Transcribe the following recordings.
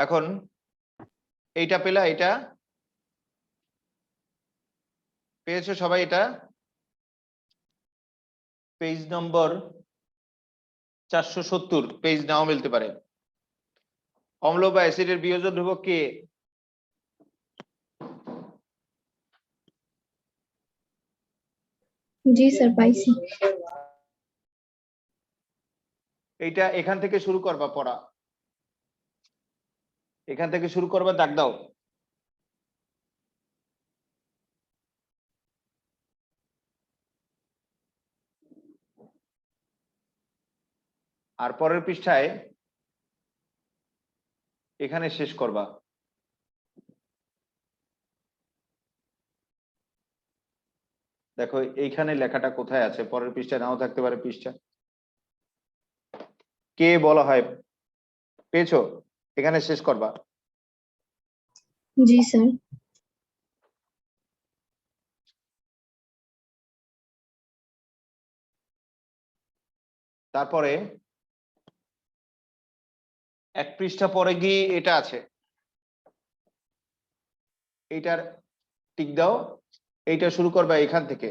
এখন এইটা পেলা, এটা পেয়েছো সবাই? এটা পেজ নম্বর 470, পেজ নাও মিলতে পারে। অম্ল বা অ্যাসিডের বিয়োজন ধ্রুবক কে? জি স্যার পাইছি। এইটা এখান থেকে শুরু করবা পড়া, এখান থেকে শুরু করবা, দাগ দাও। আর পরের পৃষ্ঠায় এখানে শেষ করবা। দেখো এইখানে লেখাটা কোথায় আছে, পরের পৃষ্ঠায় নাও থাকতে পারে পৃষ্ঠা। কে বলা হয়, পেয়েছো? এখানে শেষ করবা। জি স্যার। তারপরে এক পৃষ্ঠা পরে গিয়ে এটা আছে, এইটার টিক দাও। এইটা শুরু করবা এখান থেকে,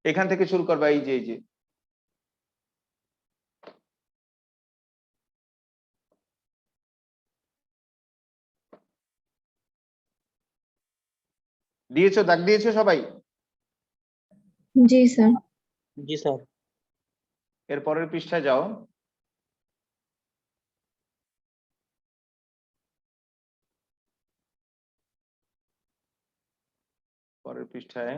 এখান থেকে শুরু করবা। এই যে এই যে দিয়েছো, দাগ দিয়েছো সবাই? জি স্যার। জি স্যার। এর পরের পৃষ্ঠায় যাও। পরের পৃষ্ঠায়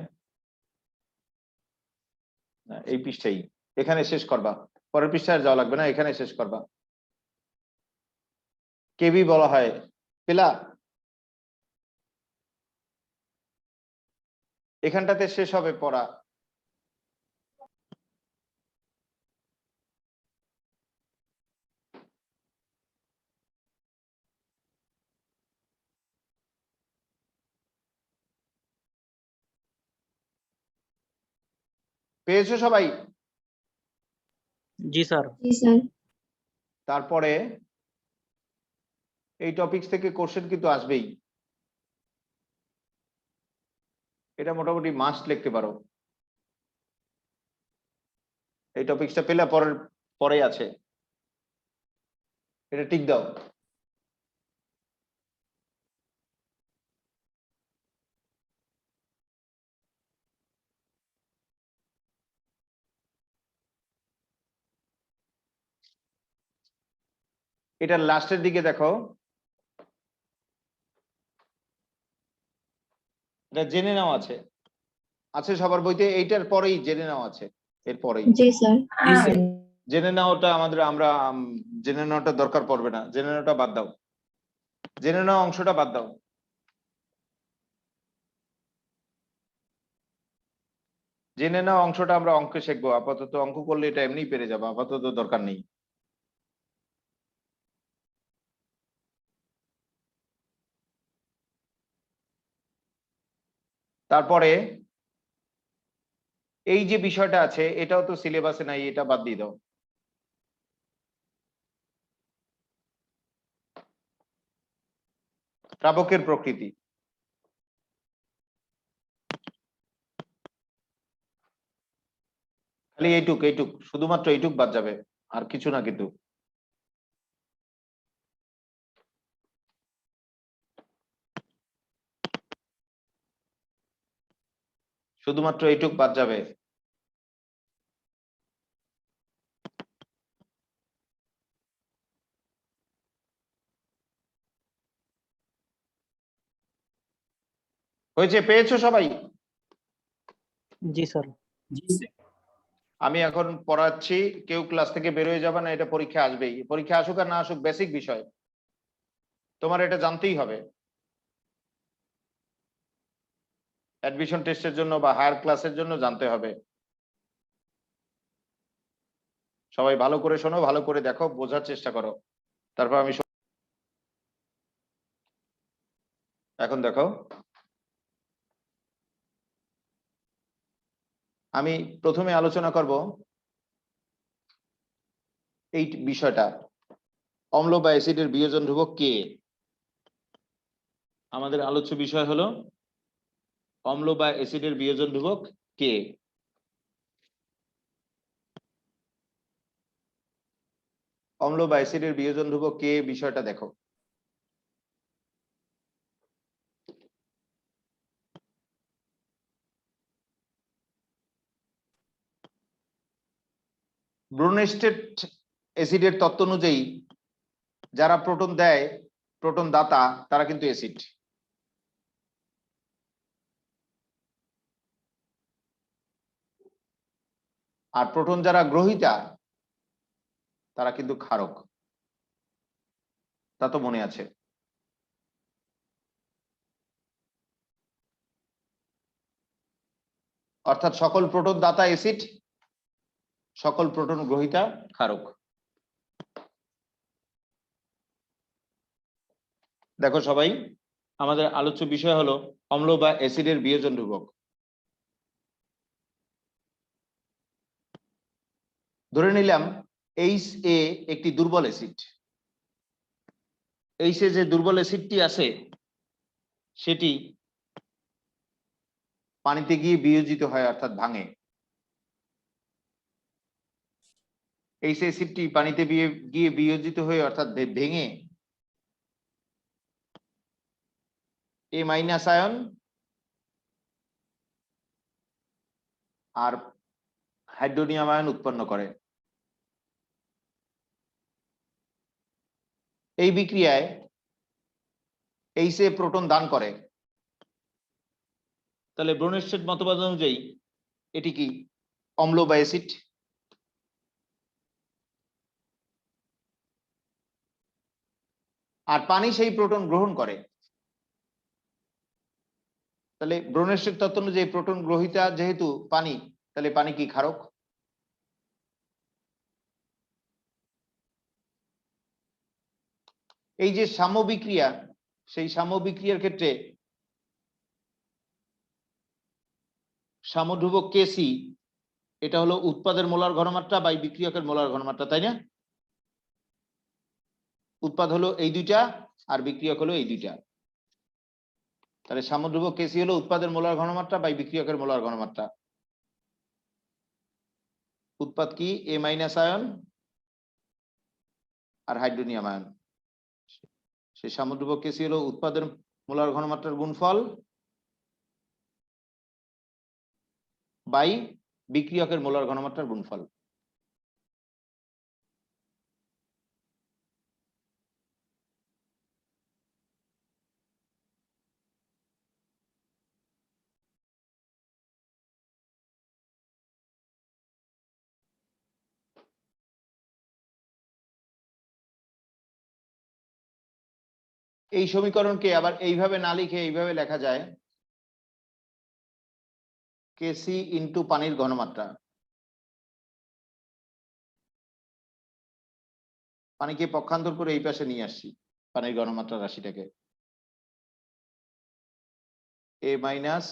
এই পৃষ্ঠায় এখানে শেষ করবা। পরের পৃষ্ঠায় যাওয়া লাগবে না, এখানে শেষ করবা। কেবি বলা হয়, পেলা? এখানটাতে শেষ হবে পড়া। পেয়েছো সবাই? জি স্যার। জি স্যার। তারপরে এই টপিকস থেকে কোশ্চেন কিন্তু আসবেই, এটা মোটামুটি মাস্ট লিখতে পারো। এই টপিকসটা পেলে পরের পরে আছে, এটা টিক দাও। এটার লাস্টের দিকে দেখো, এটা জেনে নাও আছে, আছে সবার বইতে। এইটার পরেই জেনে নাও আছে, এর পরেই জি স্যার। জেনে নাওটা আমাদের, আমরা জেনে নেওয়াটা দরকার পড়বে না, জেনে নেওয়াটা বাদ দাও, জেনে নেওয়া অংশটা বাদ দাও। জেনে নেওয়া অংশটা আমরা অঙ্কে শিখবো, আপাতত অঙ্ক করলে এটা এমনি পেরে যাবো, আপাতত দরকার নেই। তারপরে এই যে বিষয়টা আছে, এটাও তো সিলেবাসে নাই, এটা বাদ দিয়ে দাও। দ্রাবকের প্রকৃতি, খালি এইটুক এইটুক, শুধুমাত্র এইটুক বাদ যাবে, আর কিছু না। কিন্তু শুধুমাত্র এইটুক বাদ যাবে। হয়েছে? পেয়েছো সবাই? জি স্যার। আমি এখন পড়াচ্ছি, কেউ ক্লাস থেকে বের হয়ে যাবে না, এটা পরীক্ষা আসবেই। পরীক্ষা আসুক আর না আসুক, বেসিক বিষয় তোমার এটা জানতেই হবে। অ্যাডমিশন টেস্টের জন্য বা হায়ার ক্লাসের জন্য জানতে হবে। সবাই ভালো করে শোনো, ভালো করে দেখো, বোঝার চেষ্টা করো। তারপর এখন দেখো, আমি প্রথমে আলোচনা করব এই বিষয়টা, অম্ল বা অ্যাসিডের বিয়োজন ধ্রুবক কে। আমাদের আলোচ্য বিষয় হলো অম্ল বা অ্যাসিডের বিয়োজন ধ্রুবক কে। অম্ল বা অ্যাসিডের বিয়োজন ধ্রুবক কে বিষয়টা দেখো। ব্রোনেস্টেড অ্যাসিডের তত্ত্ব অনুযায়ী যারা প্রোটন দেয়, প্রোটন দাতা, তারা কিন্তু অ্যাসিড। আর প্রোটন যারা গ্রহীতা, তারা কিন্তু ক্ষারক। তা তো মনে আছে। অর্থাৎ সকল প্রোটন দাতা অ্যাসিড, সকল প্রোটন গ্রহীতা ক্ষারক। দেখো সবাই, আমাদের আলোচ্য বিষয় হলো অম্ল বা অ্যাসিডের বিয়োজন ধ্রুবক। ধরে নিলাম HA একটি দুর্বল অ্যাসিড। HA যে দুর্বল অ্যাসিডটি আছে সেটি পানিতে গিয়ে বিয়োজিত হয়, অর্থাৎ ভাঙে। এই অ্যাসিডটি পানিতে গিয়ে বিয়োজিত হয়ে অর্থাৎ ভেঙে A মাইনাস আয়ন আর হাইড্রোনিয়াম আয়ন উৎপন্ন করে। এই বিক্রিয়ায় HA প্রোটন দান করে। তাহলে ব্রোনেস্টেড মতবাদ অনুযায়ী এটি কি অম্ল বা অ্যাসিড? আর পানি সেই প্রোটন গ্রহণ করে। তাহলে ব্রোনেস্টেড তত্ত্ব অনুযায়ী প্রোটন গ্রহীতা যেহেতু পানি, তাহলে পানি কি ক্ষারক? এই যে সাম্য বিক্রিয়া, সেই সাম্য বিক্রিয়ার ক্ষেত্রে সাম্য ধ্রুবক কেসি, এটা হলো উৎপাদের মোলার ঘনমাত্রা বাই বিক্রিয়কের মোলার ঘনমাত্রা, তাই না? উৎপাদ হলো এই দুইটা আর বিক্রিয়ক হলো এই দুইটা। তাহলে সাম্য ধ্রুবক কেসি হলো উৎপাদের মোলার ঘনমাত্রা বাই বিক্রিয়কের মোলার ঘনমাত্রা। উৎপাদ কি? A মাইনাস আয়ন আর হাইড্রোনিয়াম আয়ন। সেই সাম্য ধ্রুবক কেসি হলো উৎপাদের মোলার ঘনমাত্রার গুণফল বাই বিক্রিয়কের মোলার ঘনমাত্রার গুণফল। এই সমীকরণকে আবার এইভাবে না লিখে এইভাবে লেখা যায়, কেসি ইন্টু পানির ঘনমাত্রা। পানিকে পক্ষান্তর করে এই পাশে নিয়ে আসছি পানির ঘনমাত্রা রাশিটাকে। A মাইনাস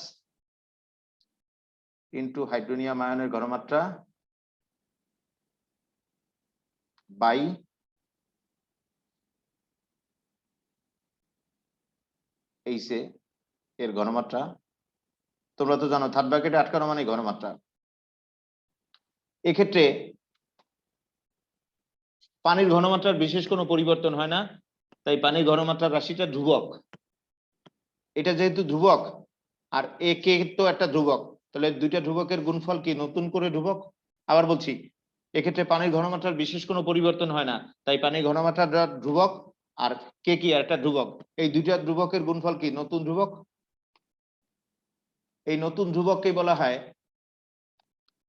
ইন্টু হাইড্রোনিয়াম আয়নের ঘনমাত্রা বাই এইচে এর ঘনমাত্রা। তোমরা তো জানো থার্ড ব্র্যাকেটে আটকানো মানে ঘনমাত্রা। এক্ষেত্রে পানির ঘনমাত্রার বিশেষ কোনো পরিবর্তন হয় না, তাই পানির ঘনমাত্রার রাশিটা ধ্রুবক। এটা যেহেতু ধ্রুবক আর এ কে তো একটা ধ্রুবক, তাহলে দুইটা ধ্রুবকের গুণফল কি নতুন করে ধ্রুবক। আবার বলছি, এক্ষেত্রে পানির ঘনমাত্রার বিশেষ কোনো পরিবর্তন হয় না, তাই পানির ঘনমাত্রা ধ্রুবক আর কে কি একটা ধ্রুবক, এই দুইটা ধ্রুবকের গুণফল কি নতুন ধ্রুবক। এই নতুন ধ্রুবককে বলা হয়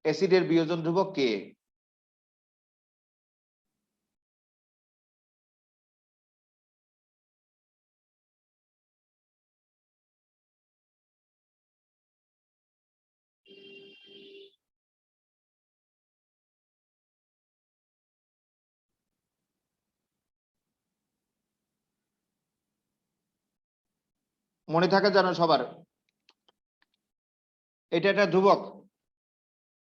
অ্যাসিডের বিয়োজন ধ্রুবক কে। মনে থাকে জানো সবার, এটা একটা ধ্রুবক।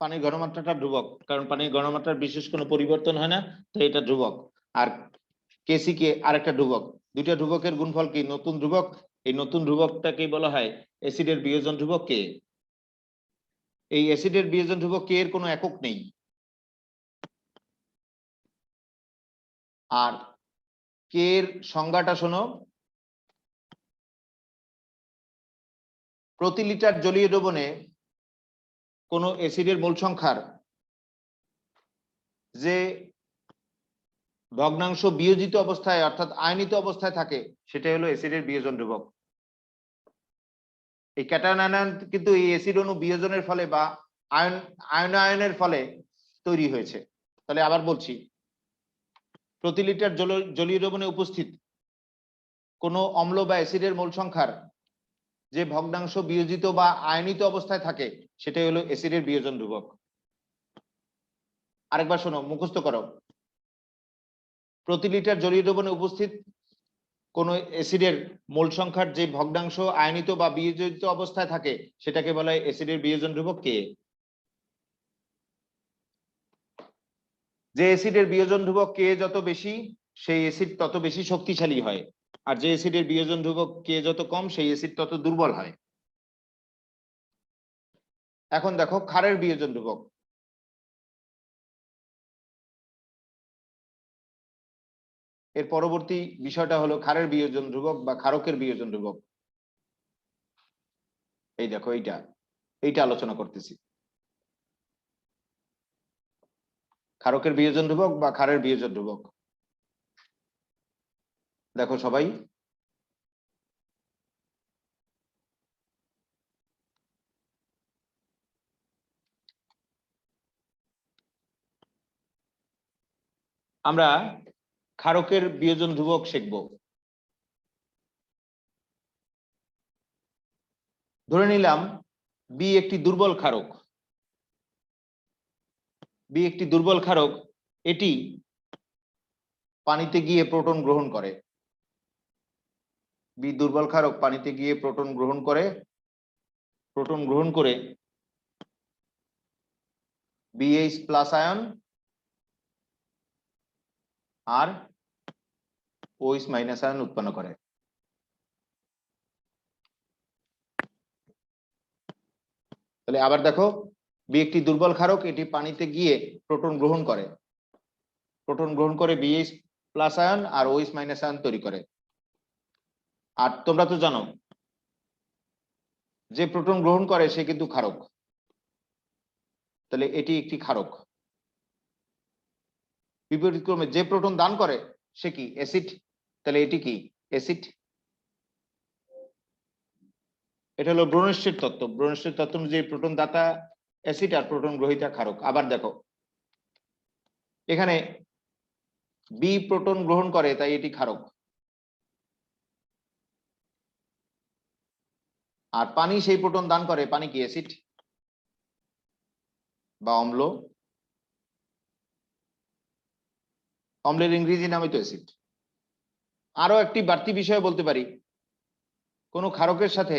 পানির ঘনমাত্রাটা ধ্রুবক, কারণ পানির ঘনমাত্রার বিশেষ কোনো পরিবর্তন হয় না, তো এটা ধ্রুবক। আর কেসি কে আরেকটা ধ্রুবক, দুইটা ধ্রুবকের গুণফল কি নতুন ধ্রুবক। এই নতুন ধ্রুবকটাকে বলা হয় অ্যাসিডের বিয়োজন ধ্রুবক কে। এই অ্যাসিডের বিয়োজন ধ্রুবক কে এর কোনো একক নেই। আর কে এর সংজ্ঞাটা শোনো, প্রতি লিটার জলীয় দ্রবণে কোন অ্যাসিডের মোল সংখ্যার যে ভগ্নাংশ বিয়োজিত অবস্থায় অর্থাৎ আয়নিত অবস্থায় থাকে সেটা হলো অ্যাসিডের বিয়োজন ধ্রুবক। এই ক্যাটায়ন আয়ন কিন্তু এই অ্যাসিড অণু বিয়োজনের ফলে বা আয়নের ফলে তৈরি হয়েছে। তাহলে আবার বলছি, প্রতি লিটার জলীয় দ্রবণে উপস্থিত কোন অম্ল বা অ্যাসিডের মোল সংখ্যার যে ভগ্নাংশ বিয়োজিত বা আয়নিত অবস্থায় থাকে সেটাই হলো অ্যাসিডের বিয়োজন ধ্রুবক। আরেকবার শোনো, মুখস্থ করো। প্রতি লিটার জলীয় দ্রবণে উপস্থিত কোন অ্যাসিডের মোল সংখ্যার যে ভগ্নাংশ আয়নিত বা বিয়োজিত অবস্থায় থাকে সেটাকে বলা হয় অ্যাসিডের বিয়োজন ধ্রুবক কে। যে অ্যাসিডের বিয়োজন ধ্রুবক কে যত বেশি সেই অ্যাসিড তত বেশি শক্তিশালী হয়, আর যে অ্যাসিডের বিয়োজন ধ্রুবক কে যত কম সেই অ্যাসিড তত দুর্বল হয়। এখন দেখো ক্ষারের বিয়োজন ধ্রুবক। এর পরবর্তী বিষয়টা হলো ক্ষারের বিয়োজন ধ্রুবক বা ক্ষারকের বিয়োজন ধ্রুবক। এই দেখো এইটা আলোচনা করতেছি, ক্ষারকের বিয়োজন ধ্রুবক বা ক্ষারের বিয়োজন ধ্রুবক। দেখো সবাই, আমরা ক্ষারকের বিয়োজন ধ্রুবক শিখব। ধরে নিলাম বি একটি দুর্বল ক্ষারক। বি একটি দুর্বল ক্ষারক, এটি পানিতে গিয়ে প্রোটন গ্রহণ করে। বি দুর্বল ক্ষারক পানিতে গিয়ে প্রোটন গ্রহণ করে, প্রোটন গ্রহণ করে বিএইচ প্লাস আয়ন আর ওএইচ মাইনাস আয়ন উৎপন্ন করে। তাহলে আবার দেখো, বি একটি দুর্বল ক্ষারক, এটি পানিতে গিয়ে প্রোটন গ্রহণ করে, প্রোটন গ্রহণ করে বিএইচ প্লাস আয়ন আর ওএইচ মাইনাস আয়ন তৈরি করে। আর তোমরা তো জানো যে প্রোটন গ্রহণ করে সে কিন্তু ক্ষারক, তাহলে এটি একটি ক্ষারক। বিপরীতক্রমে যে প্রোটন দান করে সে কি অ্যাসিড, তাহলে এটি কি অ্যাসিড। এটা হলো ব্রোনস্টের তত্ত্ব। ব্রোনস্টের তত্ত্ব অনুযায়ী প্রোটন দাতা অ্যাসিড আর প্রোটন গ্রহীতা ক্ষারক। আবার দেখো এখানে বি প্রোটন গ্রহণ করে তাই এটি ক্ষারক, আর পানি সেই প্রোটন দান করে, পানি কি অ্যাসিড বা অম্ল। অম্লের ইংরেজি নামই তো অ্যাসিড। আরো একটি বাড়তি বিষয় বলতে পারি, কোন ক্ষারকের সাথে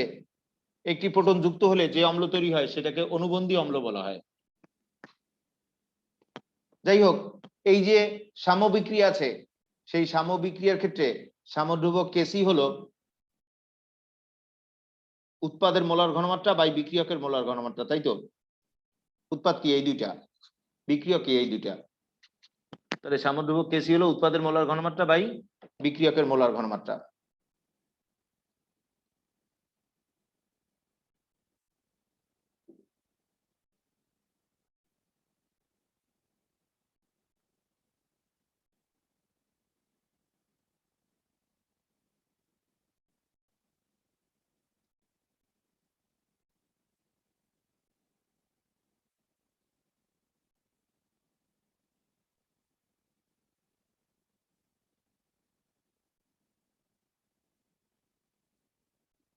একটি প্রোটন যুক্ত হলে যে অম্ল তৈরি হয় সেটাকে অনুবন্ধী অম্ল বলা হয়। যাই হোক, এই যে সাম্যবিক্রিয়া আছে, সেই সাম্যবিক্রিয়ার ক্ষেত্রে সাম্যধ্রুবক কেসি হলো উৎপাদের মোলার ঘনমাত্রা বাই বিক্রিয়কের মোলার ঘনমাত্রা, তাই তো? উৎপাদ কি এই দুইটা, বিক্রিয়ক কি এই দুইটা। তাহলে সাম্যধ্রুবক কেসি হলো উৎপাদের মোলার ঘনমাত্রা বাই বিক্রিয়কের মোলার ঘনমাত্রা।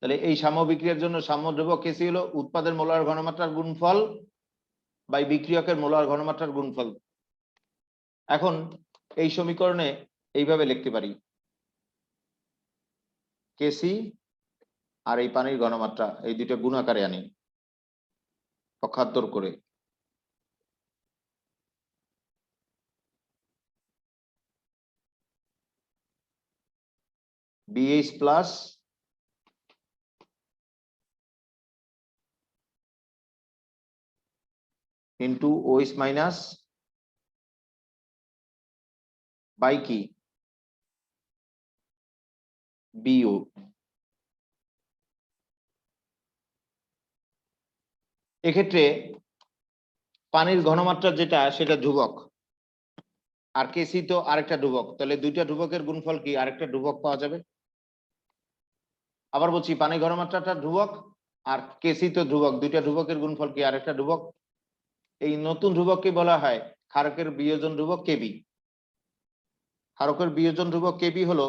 তাহলে এই সাম্য বিক্রিয়ার জন্য সাম্যধ্রুবক কেসি হলো উৎপাদের মোলার ঘনমাত্রার গুণফল বাই বিক্রিয়কের মোলার ঘনমাত্রার গুণফল। এখন এই সমীকরণে এইভাবে লিখতে পারি, কেসি আর এই পানির ঘনমাত্রা এই দুটো গুণ আকারে আনি পক্ষান্তর করে, BH plus into OH minus by কি BO। এক্ষেত্রে পানির ঘনমাত্রা যেটা সেটা ধ্রুবক, আর কেসি তো আরেকটা ধ্রুবক, তাহলে দুইটা ধ্রুবকের গুণফল কি আরেকটা ধ্রুবক পাওয়া যাবে। আবার বলছি, পানি ঘনমাত্রাটা ধ্রুবক আর কেসি তো ধ্রুবক, দুইটা ধ্রুবকের গুণফল কি আরেকটা ধ্রুবক। এই নতুন ধ্রুবককে বলা হয় ক্ষারকের বিয়োজন ধ্রুবক কেবি। ক্ষারকের বিয়োজন ধ্রুবক কেবি হলো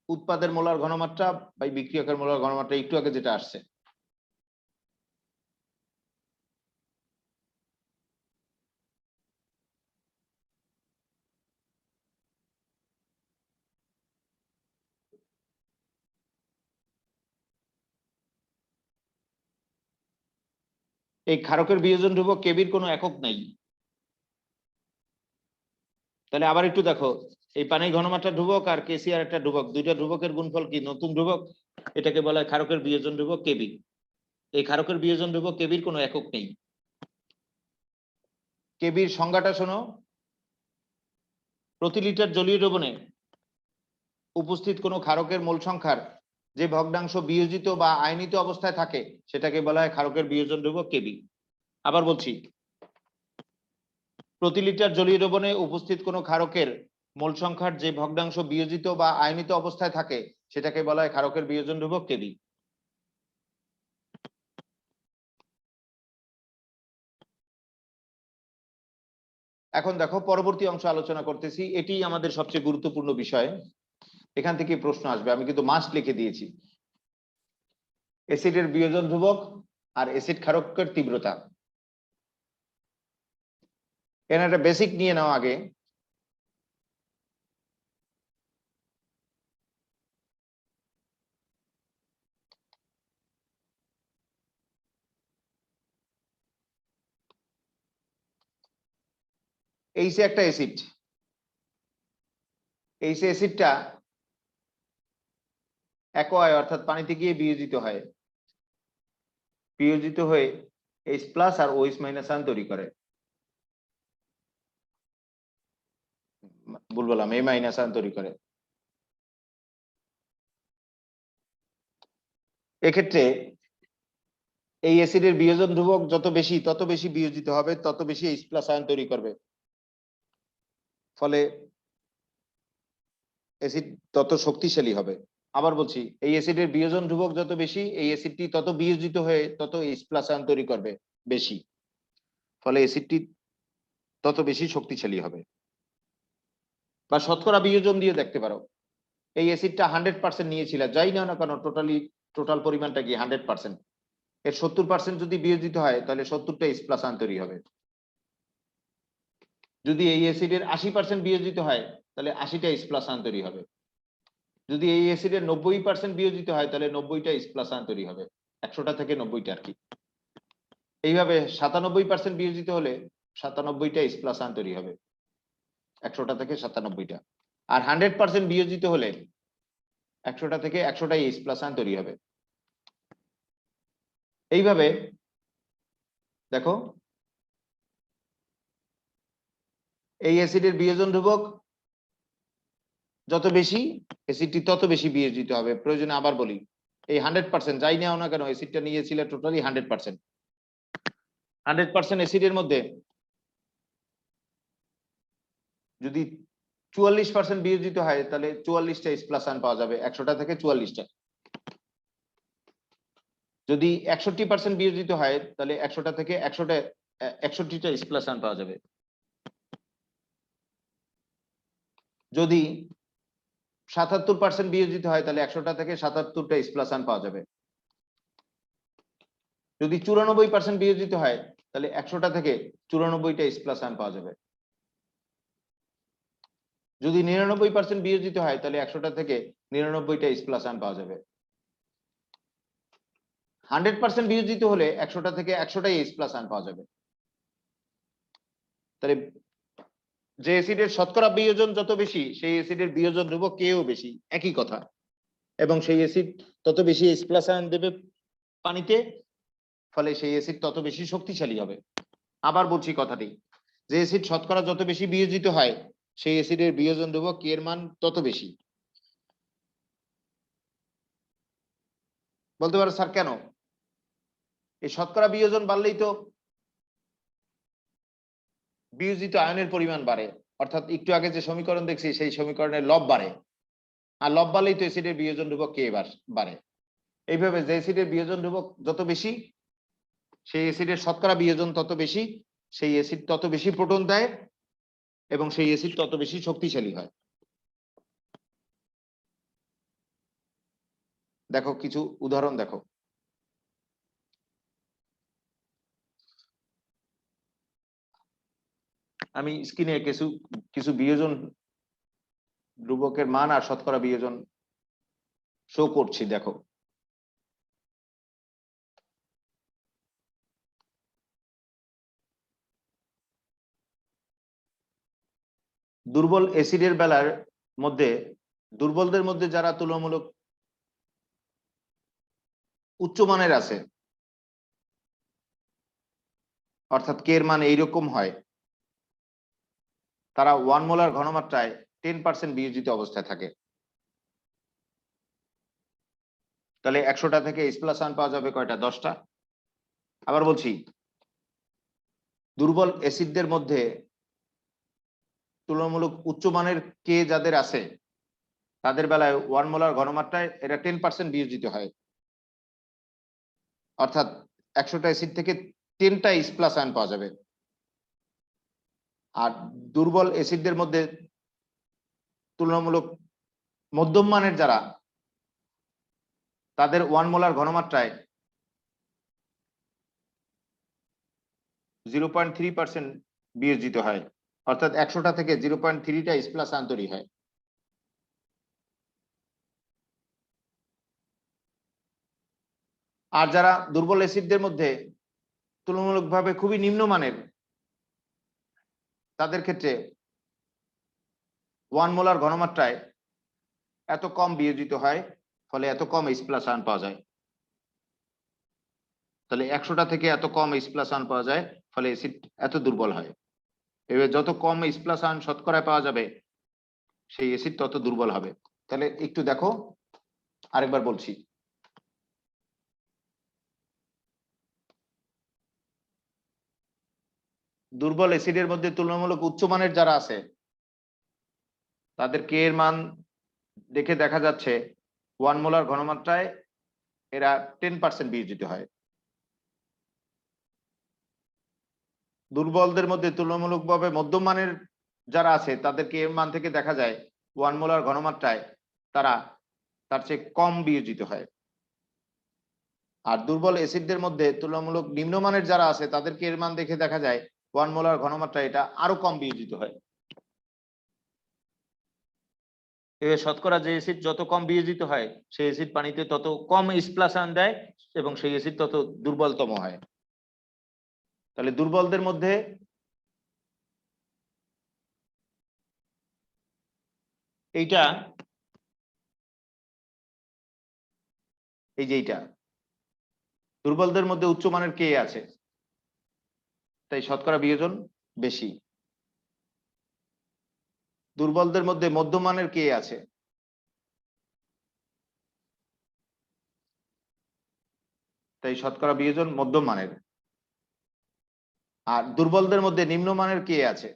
উৎপাদের মোলার ঘনমাত্রা বাই বিক্রিয়কের মোলার ঘনমাত্রা, একটু আগে যেটা আসছে। এই ক্ষারকের বিয়োজন ধ্রুবক কেবির কোনো একক নাই। তাহলে আবার একটু দেখো, এই পানির ঘনমাত্রা ধ্রুবক আর কেসি আর একটা ধ্রুবক, দুইটা ধ্রুবকের গুণফল কি নতুন ধ্রুবক, এটাকে বলা হয় ক্ষারকের বিয়োজন ধ্রুবক কেবি। এই ক্ষারকের বিয়োজন ধ্রুবক কেবির কোনো একক নেই। কেবির সংজ্ঞাটা শোনো, প্রতি লিটার জলীয় দ্রবণে উপস্থিত কোনো ক্ষারকের মোল সংখ্যার যে ভগ্নাংশ বিয়োজিত বা আয়নিত অবস্থায় থাকে সেটাকে বলা হয় ক্ষারকের বিয়োজন ধ্রুবক কেবি। আবার বলছি, প্রতি লিটার জলীয় দ্রবণে উপস্থিত কোনো ক্ষারকের মোল সংখ্যার যে ভগ্নাংশ বিয়োজিত বা আয়নিত অবস্থায় থাকে সেটাকে বলা হয় ক্ষারকের বিয়োজন ধ্রুবক কেবি। এখন দেখো, পরবর্তী অংশ আলোচনা করতেছি, এটি আমাদের সবচেয়ে গুরুত্বপূর্ণ বিষয়। এখান থেকে প্রশ্ন আসবে, আমি কিন্তু মাস্ট লিখে দিয়েছি। অ্যাসিডের বিয়োজন ধ্রুবক আর অ্যাসিড ক্ষারকের তীব্রতা, এর একটা বেসিক নিয়ে নাও আগে। এই যে একটা অ্যাসিড, এই যে অ্যাসিডটা অ্যাকোয়ায় অর্থাৎ পানিতে গিয়ে বিয়োজিত হয়, বিয়োজিত হয়ে H প্লাস আর OH মাইনাস আয়ন তৈরি করে, ভুল বললাম, A মাইনাস আয়ন তৈরি করে। এক্ষেত্রে এই অ্যাসিডের বিয়োজন ধ্রুবক যত বেশি তত বেশি বিয়োজিত হবে, তত বেশি H প্লাস আয়ন তৈরি করবে, ফলে অ্যাসিড তত শক্তিশালী হবে। আবার বলছি, এই অ্যাসিডের বিয়োজন ধ্রুবক যত বেশি, এই অ্যাসিডটি তত বিয়োজিত হয়ে তত H প্লাস আয়ন তৈরি করবে বেশি, ফলে অ্যাসিডটি তত বেশি শক্তিশালী হবে। বা শতকরা বিয়োজন দিয়ে দেখতে পারো, এই অ্যাসিডটা 100% নিয়েছিল, যাই না কেন টোটাল পরিমাণটা কি 100%, এর 70% যদি বিয়োজিত হয় তাহলে 70টা H প্লাস আয়ন তৈরি হবে। যদি এই অ্যাসিডের 80% বিয়োজিত হয় তাহলে 80টা H প্লাস আয়ন তৈরি হবে। যদি এই অ্যাসিডের 90% বিয়োজিত হয় তাহলে 90টা H প্লাস আয়ন তৈরি হবে, 100টা থেকে 90টা আর কি। এইভাবে 97% বিয়োজিত হলে 97টা H প্লাস আয়ন তৈরি হবে, 100টা থেকে 97টা। আর 100% বিয়োজিত হলে 100টা থেকে 100টাই H প্লাস আয়ন তৈরি হবে। এইভাবে দেখো, এই অ্যাসিডের বিয়োজন ধ্রুবক যত বেশি, অ্যাসিডটি তত বেশি বিয়োজিত হবে। প্রয়োজনে আবার বলি, এই 100% যাই নেও না কেন, অ্যাসিডটা নিয়েছিল টোটালি 100%, 100% অ্যাসিডের মধ্যে যদি 44% বিয়োজিত হয় তাহলে 44টা H প্লাস আয়ন পাওয়া যাবে, 100টা থেকে 44টা। যদি 61% বিয়োজিত হয় তাহলে 100টা থেকে 61টা H প্লাস আয়ন পাওয়া যাবে। যদি 77% বিয়োজিত হয় তাহলে 100টা থেকে 77টা H প্লাস আয়ন পাওয়া যাবে। যদি 94% বিয়োজিত হয় তাহলে 100টা থেকে 94টা H প্লাস আয়ন পাওয়া যাবে। যদি 99% বিয়োজিত হয় তাহলে 100টা থেকে 99টা H প্লাস আয়ন পাওয়া যাবে। 100% বিয়োজিত হলে 100টা থেকে 100টাই H প্লাস আয়ন পাওয়া যাবে। তাহলে যে অ্যাসিডের শতকরা বিয়োজন যত বেশি সেই অ্যাসিডের বিয়োজন ধ্রুবক কেও বেশি, একই কথা। এবং সেই অ্যাসিড তত বেশি H+ আয়ন দেবে পানিতে, ফলে সেই অ্যাসিড তত বেশি শক্তিশালী হবে। আবার বলছি কথাটি, যে অ্যাসিড শতকরা যত বেশি বিয়োজিত হয় সেই অ্যাসিডের বিয়োজন ধ্রুবক K এর মান তত বেশি। বলতে পারো স্যার কেন? এই শতকরা বিয়োজন বাড়লেই তো বিয়োজিত আয়নের পরিমাণ বাড়ে, অর্থাৎ একটু আগে যে সমীকরণ দেখছি সেই সমীকরণের লব বাড়ে, আর লব বাড়লেই তো অ্যাসিডের বিয়োজন ধ্রুবক K বাড়ে। এইভাবে যে অ্যাসিডের বিয়োজন ধ্রুবক যত বেশি সেই অ্যাসিডের শতকরা বিয়োজন তত বেশি, সেই অ্যাসিড তত বেশি প্রোটন দেয় এবং সেই অ্যাসিড তত বেশি শক্তিশালী হয়। দেখো কিছু উদাহরণ দেখো। আমি স্ক্রিনে কিছু কিছু বিয়োজন ধ্রুবকের মান আর শতকরা বিয়োজন শো করছি, দেখো। দুর্বল অ্যাসিডের বেলার মধ্যে দুর্বলদের মধ্যে যারা তুলনামূলক উচ্চমানের আছে, অর্থাৎ K এর মান এইরকম হয়, তারা 1 মোলার ঘনমাত্রায় 10% বিয়োজিত অবস্থায় থাকে। তাহলে 100টা থেকে H+ আয়ন পাওয়া যাবে কয়টা? 10টা। আবার বলছি, দুর্বল অ্যাসিডদের মধ্যে তুলনামূলক উচ্চমানের K যাদের আছে তাদের বেলায় 1 মোলার ঘনমাত্রায় এরা 10% বিয়োজিত হয়, অর্থাৎ 100টা অ্যাসিড থেকে 10টা H+ আয়ন পাওয়া যাবে। আর দুর্বল অ্যাসিডদের মধ্যে তুলনামূলক মধ্যম মানের যারা, তাদের 1 মোলার ঘনমাত্রায় 0.3% বিয়োজিত হয়, অর্থাৎ 100টা থেকে 0.3টা H+ আয়ন তৈরি হয়। আর যারা দুর্বল অ্যাসিডদের মধ্যে তুলনামূলকভাবে খুবই নিম্নমানের, তাদের ক্ষেত্রে 1 মোলার ঘনমাত্রায় এত কম বিয়োজিত হয়, ফলে এত কম H+ আয়ন পাওয়া যায়। তাহলে 100টা থেকে এত কম H+ আয়ন পাওয়া যায়, ফলে অ্যাসিড এত দুর্বল হয়। এবার যত কম H+ আয়ন শতকরায় পাওয়া যাবে সেই অ্যাসিড তত দুর্বল হবে। তাহলে একটু দেখো, আরেকবার বলছি। দুর্বল অ্যাসিডের মধ্যে তুলনামূলক উচ্চমানের যারা আছে তাদের K এর মান দেখে দেখা যাচ্ছে 1 মোলার ঘনমাত্রায় এরা 10% বিয়োজিত হয়। দুর্বলদের মধ্যে তুলনামূলকভাবে মধ্যম মানের যারা আছে তাদের K এর মান থেকে দেখা যায় 1 মোলার ঘনমাত্রায় তারা তার চেয়ে কম বিয়োজিত হয়। আর দুর্বল অ্যাসিডদের মধ্যে তুলনামূলক নিম্নমানের যারা আছে তাদের K এর মান দেখে দেখা যায় 1 মোলার ঘনমাত্রায় এটা আরো কম বিয়োজিত হয়। এবার শতকরা যে অ্যাসিড যত কম বিয়োজিত হয় সেই অ্যাসিড পানিতে তত কম H+ আয়ন দেয় এবং সেই অ্যাসিড তত দুর্বলতম হয়। তাহলে দুর্বলদের মধ্যে এইটা, এই যে এইটা, দুর্বলদের মধ্যে উচ্চমানের K আছে, তাই শতকরা বিয়োজন বেশি। দুর্বলদের মধ্যে মধ্যমানের K আছে, তাই শতকরা বিয়োজন মধ্যম মানের। আর দুর্বলদের মধ্যে নিম্নমানের K আছে,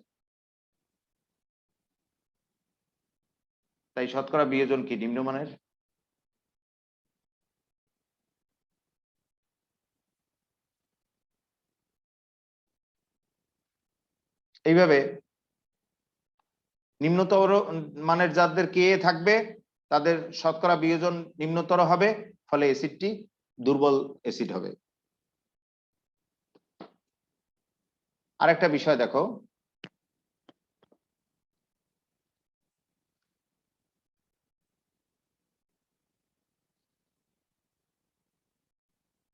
তাই শতকরা বিয়োজন কি? নিম্নমানের। এইভাবে নিম্নতর মানের যাদের K থাকবে তাদের শতকরা বিয়োজন নিম্নতর হবে, ফলে অ্যাসিডটি দুর্বল অ্যাসিড হবে। আরেকটা বিষয় দেখো,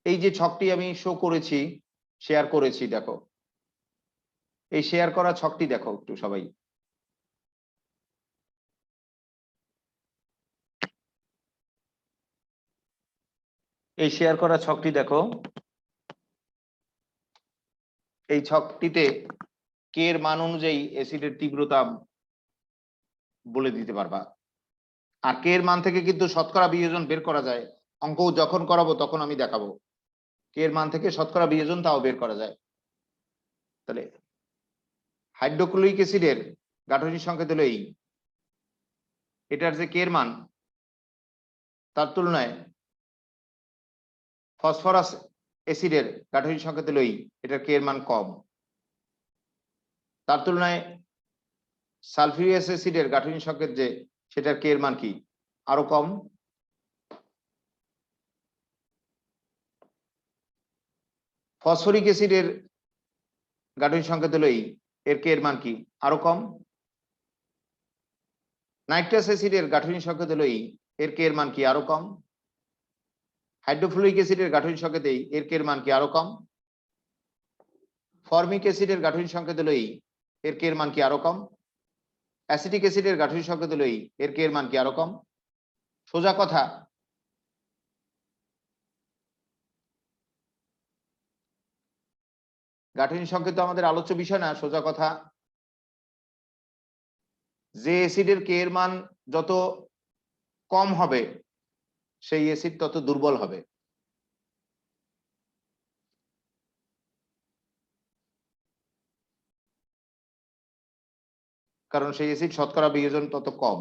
এই যে ছকটি আমি শো করেছি, শেয়ার করেছি, দেখো এই শেয়ার করা ছকটি দেখো একটু সবাই। এই শেয়ার করা ছকটি দেখো, এই ছকটিতে কে এর মান অনুযায়ী অ্যাসিডের তীব্রতা বলে দিতে পারবা। আর কে এর মান থেকে কিন্তু শতকরা বিয়োজন বের করা যায়। অঙ্ক যখন করাবো তখন আমি দেখাবো কে এর মান থেকে শতকরা বিয়োজন তাও বের করা যায়। তাহলে হাইড্রোক্লোরিক অ্যাসিডের গাঠনিক সংকেত হলো এই, এটার যে কে এর মান তার তুলনায় ফসফরাস অ্যাসিডের গাঠনিক সংকেত হলো এই, এটার কে এর মান কম। তার তুলনায় সালফিউরিক অ্যাসিডের গাঠনিক সংকেত যে সেটার কে এর মান কি আরো কম। ফসফরিক অ্যাসিডের গাঠনিক সংকেত হলো এই, এর কে এর মান কি আরো কম। নাইট্রাস অ্যাসিডের গাঠনিক সংকেত হলো এই, এর কে এর মান কি আরো কম। হাইড্রোফ্লুরিক অ্যাসিডের গাঠনিক সংকেত এই, এর কে এর মান কি আরো কম। ফর্মিক অ্যাসিডের গাঠনিক সংকেত হলো এই, এর কে এর মান কি আরো কম। অ্যাসিটিক অ্যাসিডের গাঠনিক সংকেত হলো এই, এর কে এর মান কি আরো কম। সোজা কথা, গাঠনিক সংকেত তো আমাদের আলোচ্য বিষয় না। সোজা কথা, যে অ্যাসিডের কে এর মান যত কম হবে সেই অ্যাসিড তত দুর্বল হবে। কারণ সেই অ্যাসিড শতকরা বিয়োজন তত কম।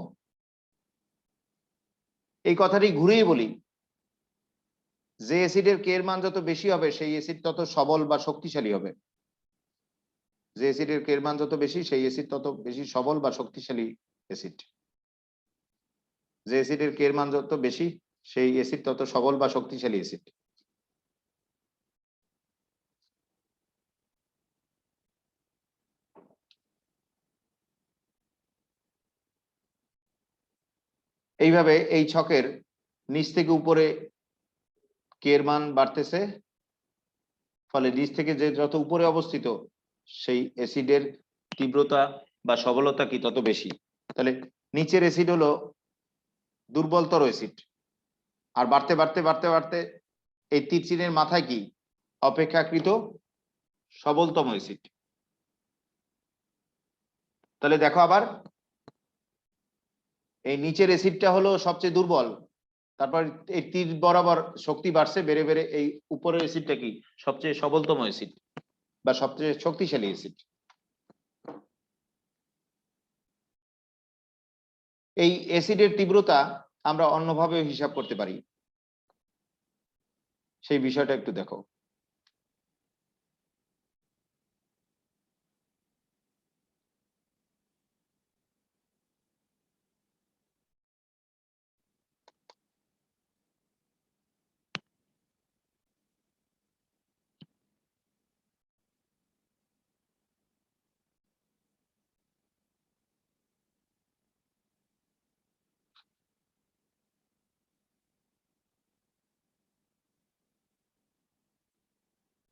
এই কথাটি ঘুরেই বলি, যে অ্যাসিডের কে এর মান যত বেশি হবে সেই অ্যাসিড তত সবল বা শক্তিশালী হবে। যে অ্যাসিডের কে এর মান যত বেশি সেই অ্যাসিড তত বেশি সবল বা শক্তিশালী অ্যাসিড। যে অ্যাসিডের কে এর মান যত বেশি সেই অ্যাসিড তত সবল বা শক্তিশালী অ্যাসিড। এইভাবে এই ছকের নিচ থেকে উপরে কে এর মান বাড়তেছে, ফলে নিচ থেকে যে যত উপরে অবস্থিত সেই অ্যাসিডের তীব্রতা বা সবলতা কি তত বেশি। তাহলে নিচের অ্যাসিড হলো দুর্বলতর অ্যাসিড, আর বাড়তে বাড়তে বাড়তে বাড়তে এই তীর চিহ্নের মাথায় কি অপেক্ষাকৃত সবলতম অ্যাসিড। তাহলে দেখো আবার, এই নিচের অ্যাসিডটা হলো সবচেয়ে দুর্বল, তারপর এই তীর বরাবর শক্তি বাড়ছে, বেড়ে বেড়ে এই উপরের অ্যাসিডটা কি সবচেয়ে সবলতম অ্যাসিড বা সবচেয়ে শক্তিশালী অ্যাসিড। এই অ্যাসিডের তীব্রতা আমরা অন্যভাবে হিসাব করতে পারি, সেই বিষয়টা একটু দেখো।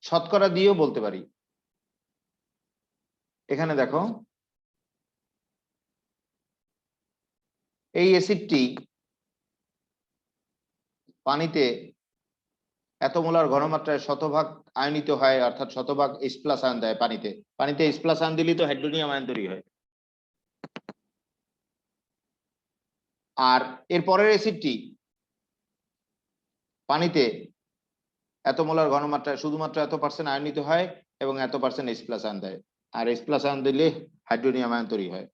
শতকরা দিয়েও বলতে পারি। এখানে দেখো, এই অ্যাসিডটি পানিতে এত মোলার ঘনমাত্রায় শতভাগ আয়নিত হয়, অর্থাৎ শতভাগ H+ আয়ন দেয় পানিতে। পানিতে H+ আয়ন দিলেই তো হাইড্রোনিয়াম আয়ন তৈরি হয়। আর এর পরের অ্যাসিডটি পানিতে এত মোলার ঘনমাত্রায় শুধুমাত্র এত % আয়নিত হয় এবং এত % H+ আয়ন দেয়, আর H+ আয়ন দিলে হাইড্রোনিয়াম আয়ন তৈরি হয়।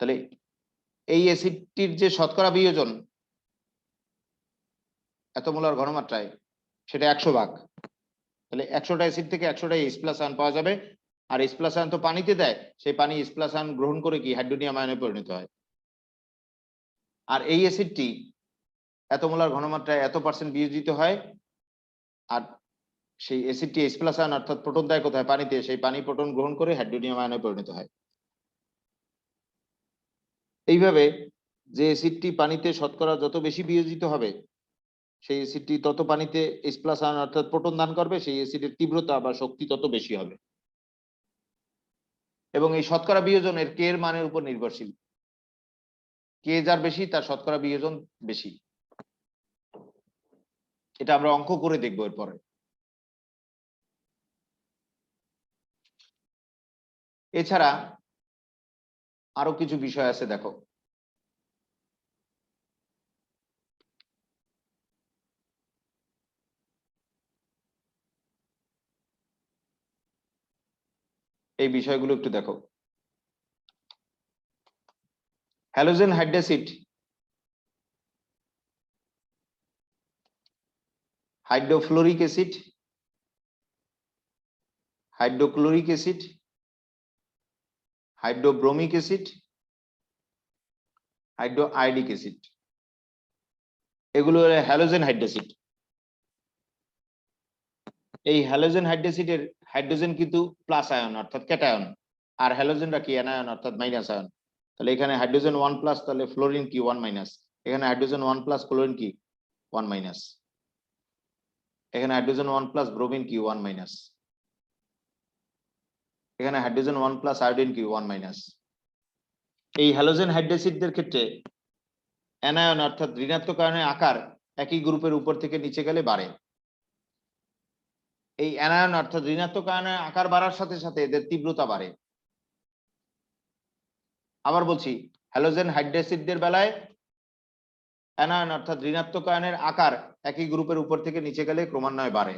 তাহলে এই অ্যাসিডটির যে শতকরা বিয়োজন এত মোলার ঘনমাত্রায় সেটা 100 ভাগ। তাহলে 100টা অ্যাসিড থেকে 100টা H+ আয়ন পাওয়া যাবে। আর H+ আয়ন তো পানিতে দেয়, সেই পানি H+ আয়ন গ্রহণ করে কি হাইড্রোনিয়াম আয়নে পরিণত হয়। আর এই অ্যাসিডটি এত মোলার ঘনমাত্রায় এত % বিয়োজিত হয়, আর সেই অ্যাসিডটি H+ আয়ন অর্থাৎ প্রোটন দেয় কোথায় পানিতে, সেই পানি প্রোটন গ্রহণ করে হাইড্রোনিয়াম আয়নে পরিণত হয়। এইভাবে যে অ্যাসিডটি পানিতে শতকরা যত বেশি বিয়োজিত হবে সেই অ্যাসিডটি তত পানিতে H+ আয়ন অর্থাৎ প্রোটন দান করবে, সেই অ্যাসিডের তীব্রতা বা শক্তি তত বেশি হবে। এবং এই শতকরা বিয়োজনের কে এর মানের উপর নির্ভরশীল। কে যার বেশি তার শতকরা বিয়োজন বেশি। এটা আমরা অঙ্ক করে দেখবো এরপরে। এছাড়া আরো কিছু বিষয় আছে, দেখো এই বিষয়গুলো একটু দেখো। Halogen hydracid, hydrofluoric acid, hydrochloric acid, hydrobromic acid, hydroiodic acid, এগুলো হ্যালোজেন হাইড্রোসিড। এই হ্যালোজেন হাইড্রোসিডের হাইড্রোজেন কিন্তু প্লাস আয়ন অর্থাৎ ক্যাটায়ন, আর হ্যালোজেনরা কি অ্যানায়ন অর্থাৎ মাইনাস আয়ন। তাহলে এখানে হাইড্রোজেন 1 প্লাস, তাহলে ফ্লোরিন কি 1 মাইনাস, এখানে হাইড্রোজেন 1 প্লাস ক্লোরিন কি 1 মাইনাস, এখানে হাইড্রোজেন 1 প্লাস ব্রোমিন কি 1 মাইনাস, এখানে হাইড্রোজেন 1 প্লাস আয়োডিন কি 1 মাইনাস। এই হ্যালোজেন হাইড্রোসিডদের ক্ষেত্রে অ্যানায়ন অর্থাৎ ঋণাত্মক আয়নের আকার একই গ্রুপের উপর থেকে নিচে গেলে বাড়ে। এই অ্যানায়ন অর্থাৎ ঋণাত্মক আয়নের আকার বাড়ার সাথে সাথে এদের তীব্রতা বাড়ে। আবার বলছি, হ্যালোজেন হাইড্রোসিডদের বেলায় অ্যানায়ন অর্থাৎ ঋণাত্মক আয়নের আকার একই গ্রুপের উপর থেকে নিচে গেলে ক্রমান্বয়ে বাড়ে,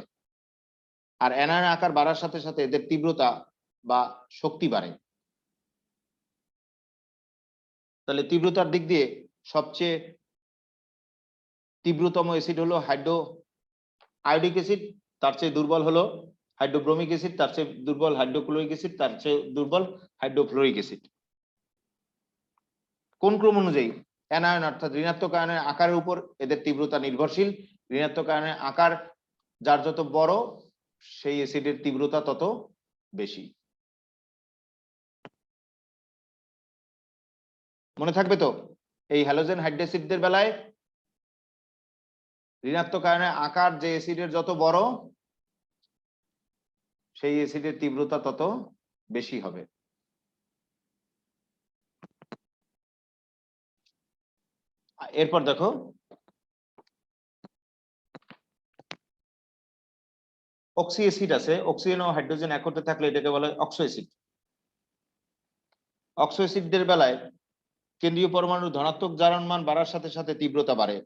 আর অ্যানায়ন আকার বাড়ার সাথে সাথে এদের তীব্রতা বা শক্তি বাড়ে। তাহলে তীব্রতার দিক দিয়ে সবচেয়ে তীব্রতম অ্যাসিড হলো হাইড্রোআয়োডিক অ্যাসিড, তার চেয়ে দুর্বল হলো হাইড্রোব্রোমিক অ্যাসিড, তার চেয়ে দুর্বল হাইড্রোক্লোরিক অ্যাসিড, তার চেয়ে দুর্বল হাইড্রোফ্লোরিক অ্যাসিড। কোন ক্রম অনুযায়ী? অ্যানায়ন অর্থাৎ ঋণাত্মক আয়নের আকারের উপর এদের তীব্রতা নির্ভরশীল। ঋণাত্মক আয়নের আকার যার যত বড়, সেই অ্যাসিডের তীব্রতা তত বেশি। মনে থাকবে তো? এই হ্যালোজেন হাইড্রোসিডদের বেলায় ঋণাত্মক আয়নের আকার যে অ্যাসিডের যত বড়, সেই অ্যাসিডের তীব্রতা তত বেশি হবে। এরপর দেখো, অক্সি অ্যাসিড আছে। অক্সিজেন ও হাইড্রোজেন একত্রে থাকলে এটাকে বলা হয় অক্সো অ্যাসিড। অক্সো অ্যাসিডদের বেলায় কেন্দ্রীয় পরমাণুর ধনাত্মক জারণ মান বাড়ার সাথে সাথে তীব্রতা বাড়ে,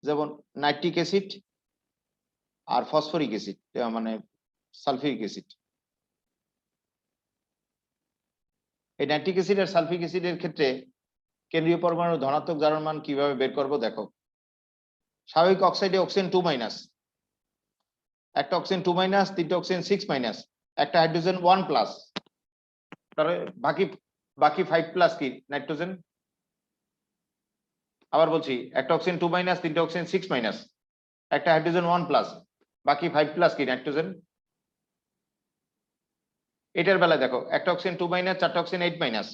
যেমন নাইট্রিক অ্যাসিড আর ফসফরিক অ্যাসিড, মানে সালফিউরিক অ্যাসিড। এই নাইট্রিক অ্যাসিড আর সালফিক অ্যাসিডের ক্ষেত্রে কেন্দ্রীয় পরমাণুর ধনাত্মক জারণ মান কিভাবে বের করব দেখো। স্বাভাবিক অক্সাইডে অক্সিজেন 2 মাইনাস, একটা অক্সিজেন 2 মাইনাস, তিনটা অক্সিজেন 6 মাইনাস, একটা হাইড্রোজেন 1 প্লাস, তাহলে বাকি 5 প্লাস কি নাইট্রোজেন। আবার বলছি, একটা অক্সিজেন 2 মাইনাস, তিনটা অক্সিজেন 6 মাইনাস, একটা হাইড্রোজেন 1 প্লাস, বাকি 5 প্লাস কি নাইট্রোজেন। এটার বেলায় দেখো, একটা অক্সিজেন 2 মাইনাস, চারটা অক্সিজেন 8 মাইনাস,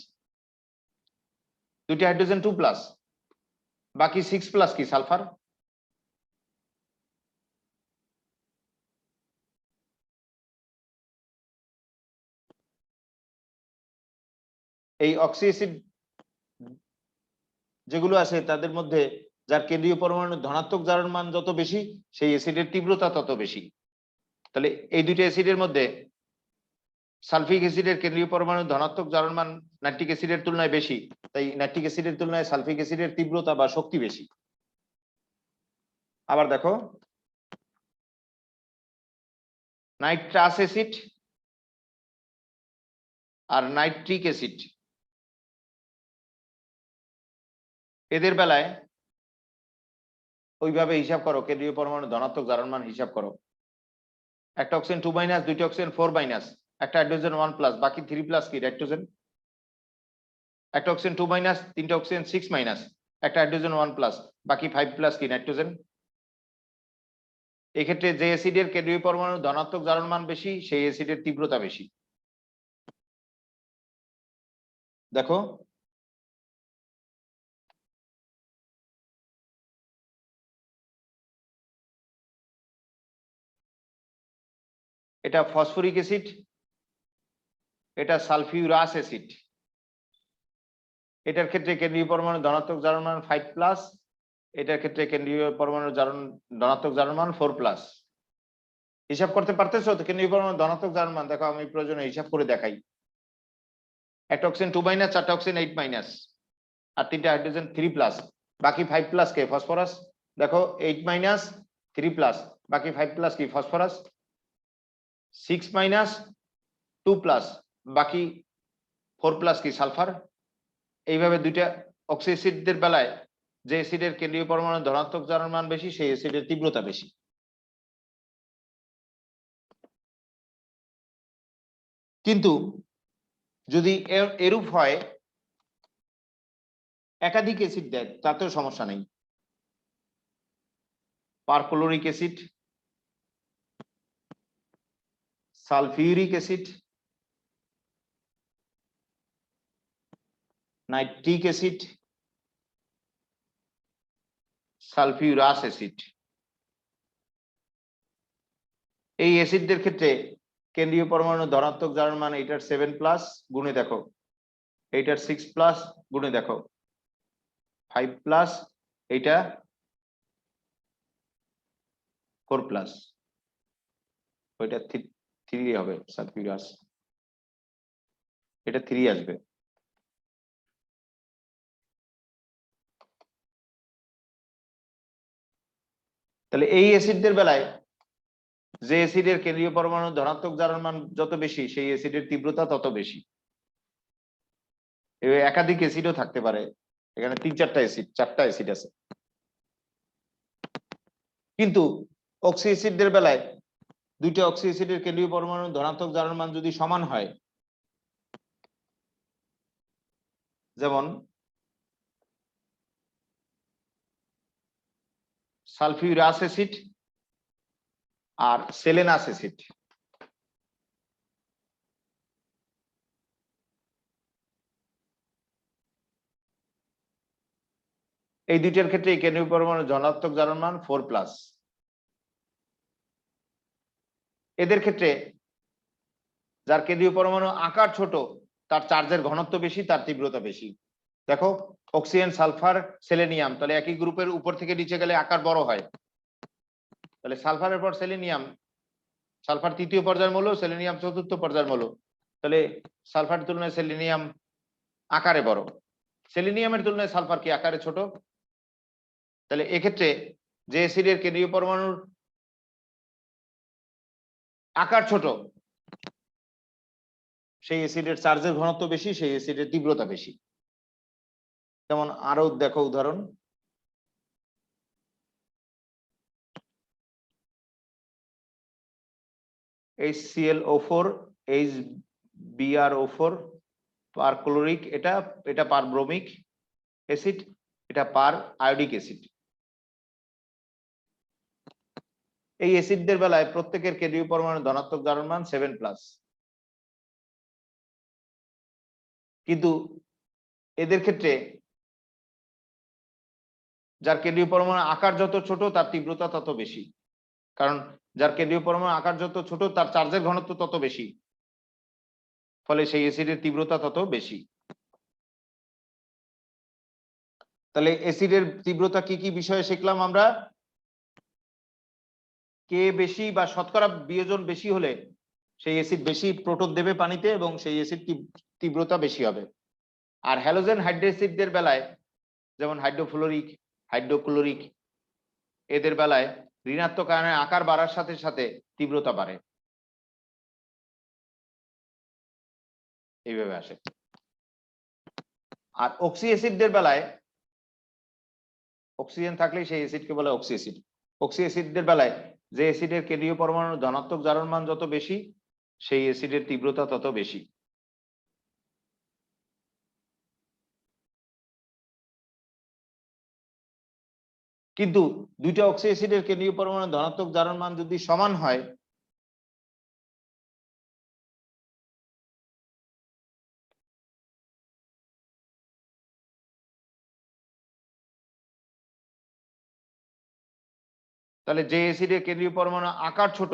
দুটি হাইড্রোজেন 2 প্লাস, বাকি 6 প্লাস কি সালফার। এই অক্সি অ্যাসিড যেগুলো আছে তাদের মধ্যে যার কেন্দ্রীয় পরমাণুর ধনাত্মক জারণ মান যত বেশি, সেই অ্যাসিডের তীব্রতা তত বেশি। তাহলে এই দুইটা অ্যাসিডের মধ্যে সালফিক অ্যাসিডের কেন্দ্রীয় পরমাণুর ধনাত্মক জারণ মান নাইট্রিক অ্যাসিডের তুলনায় বেশি, তাই নাইট্রিক অ্যাসিডের তুলনায় সালফিক অ্যাসিডের তীব্রতা বা শক্তি বেশি। আবার দেখো, নাইট্রাস অ্যাসিড আর নাইট্রিক অ্যাসিড, এদের বেলায় ওইভাবে হিসাব করো, কেন্দ্রীয় পরমাণু ধনাত্মক জারণ মান হিসাব করো। একটা অক্সিজেন 2 মাইনাস, দুইটা অক্সিজেন 4 মাইনাস, একটা হাইড্রোজেন 1 প্লাস, বাকি 3 প্লাস কি নাইট্রোজেন। একটা অক্সিজেন 2 মাইনাস, তিনটা অক্সিজেন 6 মাইনাস, একটা হাইড্রোজেন 1 প্লাস, বাকি 5 প্লাস কি নাইট্রোজেন। এক্ষেত্রে যে অ্যাসিডের কেন্দ্রীয় পরমাণু ধনাত্মক জারণ মান বেশি, সেই অ্যাসিডের তীব্রতা বেশি। দেখো, এটা ফসফরিক অ্যাসিড, এটা সালফিউরাস অ্যাসিড। এটার ক্ষেত্রে কেন্দ্রীয় পরমাণু ধনাত্মক জারণ মান 5 প্লাস, এটার ক্ষেত্রে কেন্দ্রীয় পরমাণুর ধনাত্মক জারণ মান 4+। হিসাব করতে পারতেছো তো? কেন্দ্রীয় পরমাণুর ধনাত্মক জারণ মান দেখো, আমি প্রয়োজনে হিসাব করে দেখাই। একটা অক্সিজেন 2-, চারটা অক্সিজেন 8-, আর তিনটা হাইড্রোজেন 3+, বাকি 5+ কে ফসফরাস। দেখো 8-, 3+, বাকি 5+ কি ফসফরাস। 6-, 2+, বাকি 4+ কি সালফার। এইভাবে দুইটা অক্সি অ্যাসিডদের বেলায় যে অ্যাসিডের কেন্দ্রীয় পরমাণুর ধনাত্মক জারণ মান বেশি, সেই অ্যাসিডের তীব্রতা বেশি। কিন্তু যদি এরূপ হয়, একাধিক অ্যাসিড দেয়, তাতেও সমস্যা নেই। Perchloric acid, sulphuric acid, nitric acid, sulphurous acid, এই অ্যাসিডদের ক্ষেত্রে কেন্দ্রীয় পরমাণু ধনাত্মক জারণ মান এইটার 7+ গুণে দেখো, এইটার 6+ গুণে দেখো, 5+, এইটা 4+, ওইটা 3 হবে। সালফিউরাস এটা 3 আসবে। তাহলে এই অ্যাসিডদের বেলায় যে অ্যাসিডের কেন্দ্রীয় পরমাণু ধনাত্মক জারণ মান যত বেশি, সেই অ্যাসিডের তীব্রতা তত বেশি। একাধিক অ্যাসিডও থাকতে পারে, এখানে 3-4টা অ্যাসিড, 4টা অ্যাসিড আছে। কিন্তু অক্সি অ্যাসিডদের বেলায় দুইটা অক্সি অ্যাসিডের কেন্দ্রীয় পরমাণু ধনাত্মক জারণ মান যদি সমান হয়, যেমন সালফিউরাস অ্যাসিড আর সেলেনাস অ্যাসিড, এই দুইটার ক্ষেত্রে কেন্দ্রীয় পরমাণু ধনাত্মক জারণ মান 4+। এদের ক্ষেত্রে যার কেন্দ্রীয় পরমাণু আকার ছোট, তার চার্জের ঘনত্ব বেশি, তার তীব্রতা বেশি। দেখো অক্সিজেন, সালফার, সেলেনিয়াম, তাহলে একই গ্রুপের উপর থেকে নিচে গেলে আকার বড় হয়। তাহলে সালফারের পর সেলেনিয়াম, সালফার 3য় পর্যায়ের মৌল, সেলেনিয়াম 4র্থ পর্যায়ের মৌল। তাহলে সালফারের তুলনায় সেলেনিয়াম আকারে বড়, সেলেনিয়ামের তুলনায় সালফার কি আকারে ছোট। তাহলে এক্ষেত্রে যে অ্যাসিডের কেন্দ্রীয় পরমাণুর আকার ছোট, সেই অ্যাসিডের চার্জের ঘনত্ব বেশি, সেই অ্যাসিডের তীব্রতা বেশি। যেমন আরো দেখো উদাহরণ, HClO4, HBrO4, পারক্লোরিক, এটা পারব্রোমিক অ্যাসিড, এটা পার আয়োডিক অ্যাসিড। এই অ্যাসিডদের বেলায় প্রত্যেকের কেন্দ্রীয় পরমাণু ধনাত্মক জারণ মান 7+। কিন্তু এদের ক্ষেত্রে যার কেন্দ্রীয় পরমাণু আকার যত ছোট, তার তীব্রতা তত বেশি। কারণ যার কেন্দ্রীয় পরমাণু আকার যত ছোট, তার চার্জের ঘনত্ব তত বেশি, ফলে সেই অ্যাসিডের তীব্রতা তত বেশি। তাহলে অ্যাসিডের তীব্রতা কি কি বিষয়ে শিখলাম আমরা? কে বেশি বা শতকরা বিয়োজন বেশি হলে সেই অ্যাসিড বেশি প্রোটন দেবে পানিতে, এবং সেই অ্যাসিড তীব্রতা বেশি হবে। আর হ্যালোজেন হাইড্রোসিডদের বেলায়, যেমন হাইড্রোফ্লোরিক, হাইড্রোক্লোরিক, এদের বেলায় ঋণাত্মক আয়নের আকার বাড়ার সাথে সাথে তীব্রতা বাড়ে, এইভাবে আসে। আর অক্সি অ্যাসিডদের বেলায় অক্সিজেন থাকলেই সেই অ্যাসিডকে বলে অক্সি অ্যাসিড। অক্সি অ্যাসিডদের বেলায় যে অ্যাসিডের কেন্দ্রীয় পরমাণুর ধনাত্মক জারণ মান যত বেশি, সেই অ্যাসিডের তীব্রতা তত বেশি। কিন্তু দুইটা অক্সি অ্যাসিডের কেন্দ্রীয় পরমাণুর ধনাত্মক জারণ মান যদি সমান হয়, তাহলে যে অ্যাসিডের কেন্দ্রীয় পরমাণু আকার ছোট,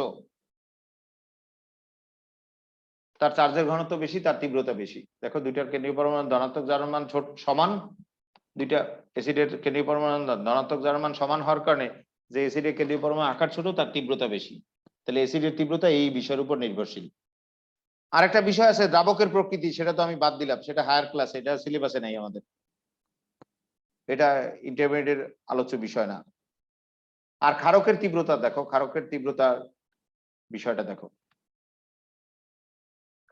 তার চার্জের ঘনত্ব বেশি, তার তীব্রতা বেশি। দেখো দুইটার কেন্দ্রীয় পরমাণু ধনাত্মক জারণ মান সমান, দুইটা অ্যাসিডের কেন্দ্রীয় পরমাণু ধনাত্মক দ্রব্যমান সমান হওয়ার কারণে যে অ্যাসিডের কেন্দ্রীয় পরমাণু আকার ছোট তার তীব্রতা বেশি, তাহলে অ্যাসিডের তীব্রতা এই বিষয়ের উপর নির্ভরশীল। আরেকটা বিষয় আছে দ্রাবকের প্রকৃতি, সেটা তো আমি বাদ দিলাম, সেটা হায়ার ক্লাস, এটা সিলেবাসে নাই আমাদের, এটা ইন্টারমিডিয়েটের আলোচ্য বিষয় না। আর ক্ষারকের তীব্রতা দেখো, ক্ষারকের তীব্রতার বিষয়টা দেখো,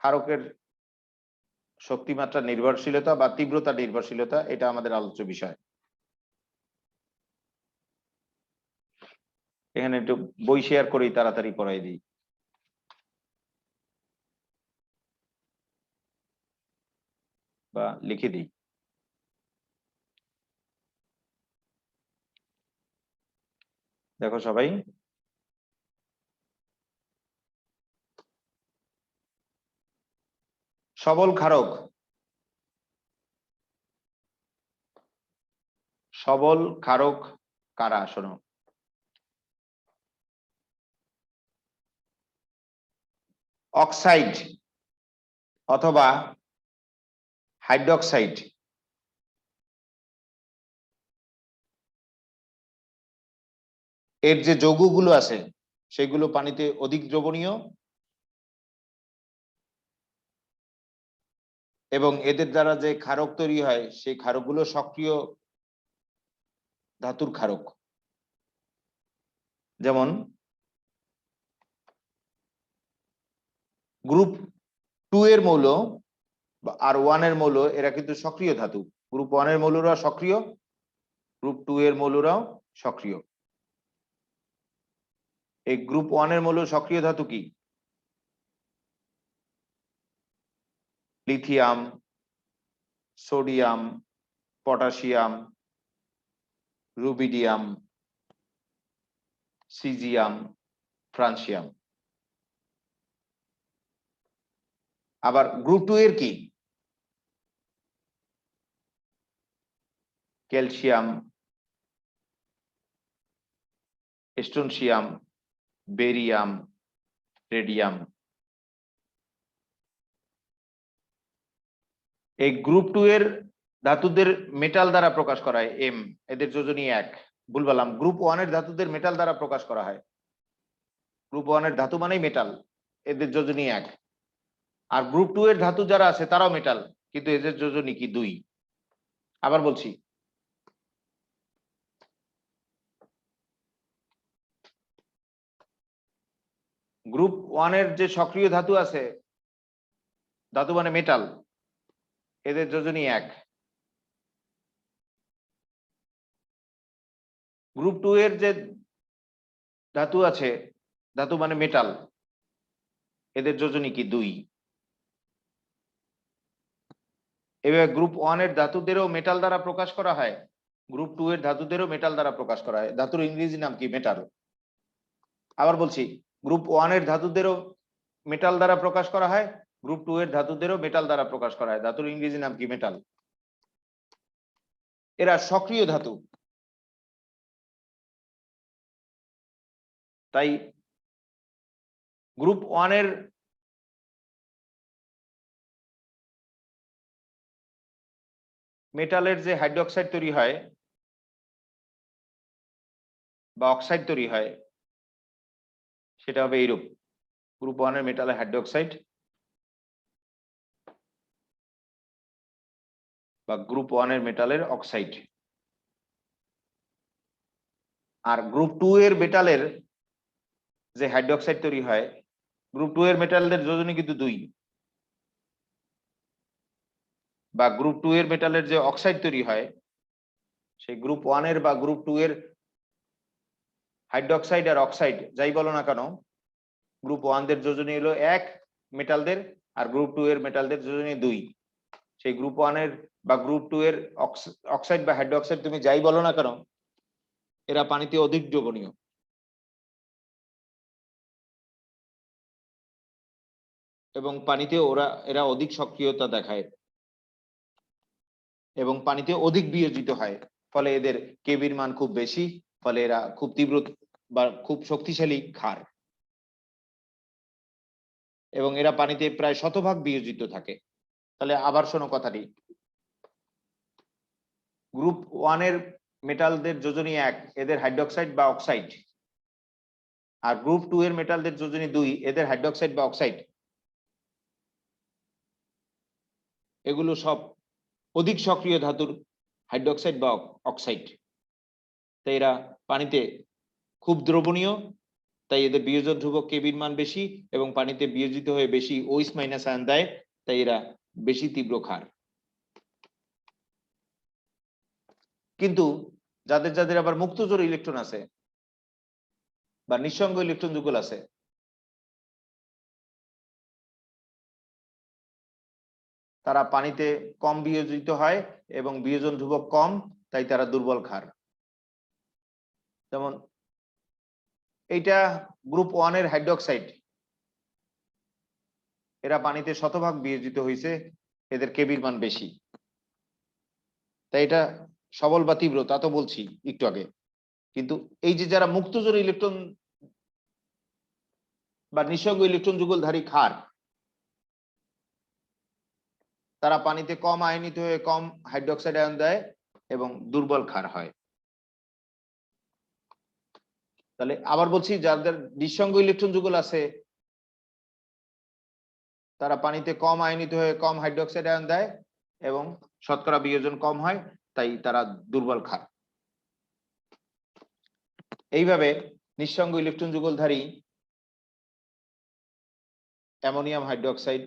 ক্ষারকের শক্তিমাত্রা নির্ভরশীলতা বা তীব্রতা নির্ভরশীলতা, এটা আমাদের আলোচ্য বিষয়। এখানে একটু বই শেয়ার করেই তাড়াতাড়ি পড়াই দিই। বা লিখে দিই। দেখো সবাই, সবল ক্ষারক, সবল ক্ষারক কারা শোনো, অক্সাইড অথবা হাইড্রোক্সাইড, এর যে যৌগগুলো আছে সেগুলো পানিতে অধিক দ্রবণীয় এবং এদের দ্বারা যে ক্ষারক তৈরি হয় সেই ক্ষারকগুলো সক্রিয় ধাতুর ক্ষারক। যেমন গ্রুপ 2 এর মৌল আর 1 এর মৌল এরা কিন্তু সক্রিয় ধাতু। গ্রুপ 1 এর মৌলরা সক্রিয়, গ্রুপ 2 এর মৌলরাও সক্রিয়। এই গ্রুপ 1 এর মৌল সক্রিয় ধাতু কি? Lithium, sodium, potassium, rubidium, caesium, francium. আবার গ্রুপ 2 এর কি? Calcium, strontium, barium, radium. এই গ্রুপ 2 এর ধাতুদের মেটাল দ্বারা প্রকাশ করা হয় এম, এদের যোজনী 1। ভুল বললাম, গ্রুপ 1 এর ধাতুদের মেটাল দ্বারা প্রকাশ করা হয়। গ্রুপ 1 এর ধাতু মানেই মেটাল, এদের যোজনী 1। আর গ্রুপ 2 এর ধাতু যারা আছে তারাও মেটাল, কিন্তু এদের যোজনী কি 2। আবার বলছি, গ্রুপ 1 এর যে সক্রিয় ধাতু আছে, ধাতু মানে মেটাল, এদের যোজনী 1। গ্রুপ 2 এর যে ধাতু আছে, ধাতু মানে মেটাল, এদের যোজনী কি 2। এবার গ্রুপ 1 এর ধাতুদেরও মেটাল দ্বারা প্রকাশ করা হয়, গ্রুপ 2 এর ধাতুদেরও মেটাল দ্বারা প্রকাশ করা হয়। ধাতুর ইংরেজি নাম কি? মেটাল। আবার বলছি, গ্রুপ 1 এর ধাতুদেরও মেটাল দ্বারা প্রকাশ করা হয়, গ্রুপ 2 এর ধাতুদেরও মেটাল দ্বারা প্রকাশ করা হয়। ধাতুর ইংরেজি নাম কি? মেটাল। এরা সক্রিয় ধাতু। তাই গ্রুপ 1 এর মেটালের যে হাইড্রোক্সাইড তৈরি হয় বা অক্সাইড তৈরি হয়, সেটা হবে এইরূপ। গ্রুপ 1 এর মেটালের হাইড্রোক্সাইড বা গ্রুপ 1 এর মেটালের অক্সাইড। আর গ্রুপ 2 এর মেটালের যে হাইড্রোক্সাইড তৈরি হয়, গ্রুপ 2 এর মেটালের যোজনী কিন্তু 2। বা গ্রুপ 2 এর মেটালের যে অক্সাইড তৈরি হয়, সেই গ্রুপ 1 এর বা গ্রুপ 2 এর হাইড্রোক্সাইড আর অক্সাইড যাই বলো না কেন, গ্রুপ 1 দের যোজনী হলো 1 মেটালদের, আর গ্রুপ 2 এর মেটালদের যোজনী 2। সেই গ্রুপ 1 এর বা গ্রুপ 2 এর অক্সাইড বা হাইড্রোক্সাইড তুমি যাই বলো না কেন, এরা পানিতে অধিক দ্রবণীয়। এবং পানিতে এরা অধিক সক্রিয়তা দেখায় এবং পানিতে অধিক বিয়োজিত হয়, ফলে এদের কেবির মান খুব বেশি, ফলে এরা খুব তীব্র বা খুব শক্তিশালী ক্ষার, এবং এরা পানিতে প্রায় শতভাগ বিয়োজিত থাকে। তাহলে আবার শোনো কথাটি, গ্রুপ 1 এর মেটালদের যোজনী 1 এদের হাইড্রোক্সাইড বা অক্সাইড, আর গ্রুপ 2 এর মেটালদের যোজনী 2 এদের হাইড্রোক্সাইড বা অক্সাইড। এগুলো সব অধিক সক্রিয় ধাতুর হাইড্রোক্সাইড বা অক্সাইড, তাই এরা পানিতে খুব দ্রবণীয়, তাই এদের বিয়োজন ধ্রুবক কেবির মান বেশি এবং পানিতে বিয়োজিত হয়ে বেশি OH- আয়ন দেয়, তাই এরা বেশি তীব্র ক্ষার। কিন্তু যাদের যাদের আবার মুক্ত জোড় ইলেকট্রন আছে বা নিঃসঙ্গ ইলেকট্রন যুগল আছে, তারা পানিতে কম বিয়োজিত হয় এবং বিয়োজন ধ্রুবক কম, তাই তারা দুর্বল ক্ষার। যেমন এইটা গ্রুপ 1 এর হাইড্রোক্সাইড, এরা পানিতে শতভাগ বিয়োজিত হয়েছে, এদের কেবির মান বেশি, তাই এটা সবল বা তীব্র তা তো বলছি একটু আগে। কিন্তু এই যে যারা মুক্ত জোড় ইলেকট্রন বা নিঃসঙ্গ ইলেকট্রন যুগলধারী ক্ষার, তারা পানিতে কম আয়নিত হয়ে কম হাইড্রোক্সাইড আয়ন দেয় এবং দুর্বল ক্ষার হয়। তাহলে আবার বলছি, যাদের নিঃসঙ্গ ইলেকট্রন যুগল আছে তারা পানিতে কম আয়নিত হয়ে কম হাইড্রোক্সাইড আয়ন দেয় এবং শতকরা বিয়োজন কম হয়, তাই তারা দুর্বল ক্ষার। এইভাবে নিঃসঙ্গ ইলেকট্রন যুগলধারী অ্যামোনিয়াম হাইড্রোক্সাইড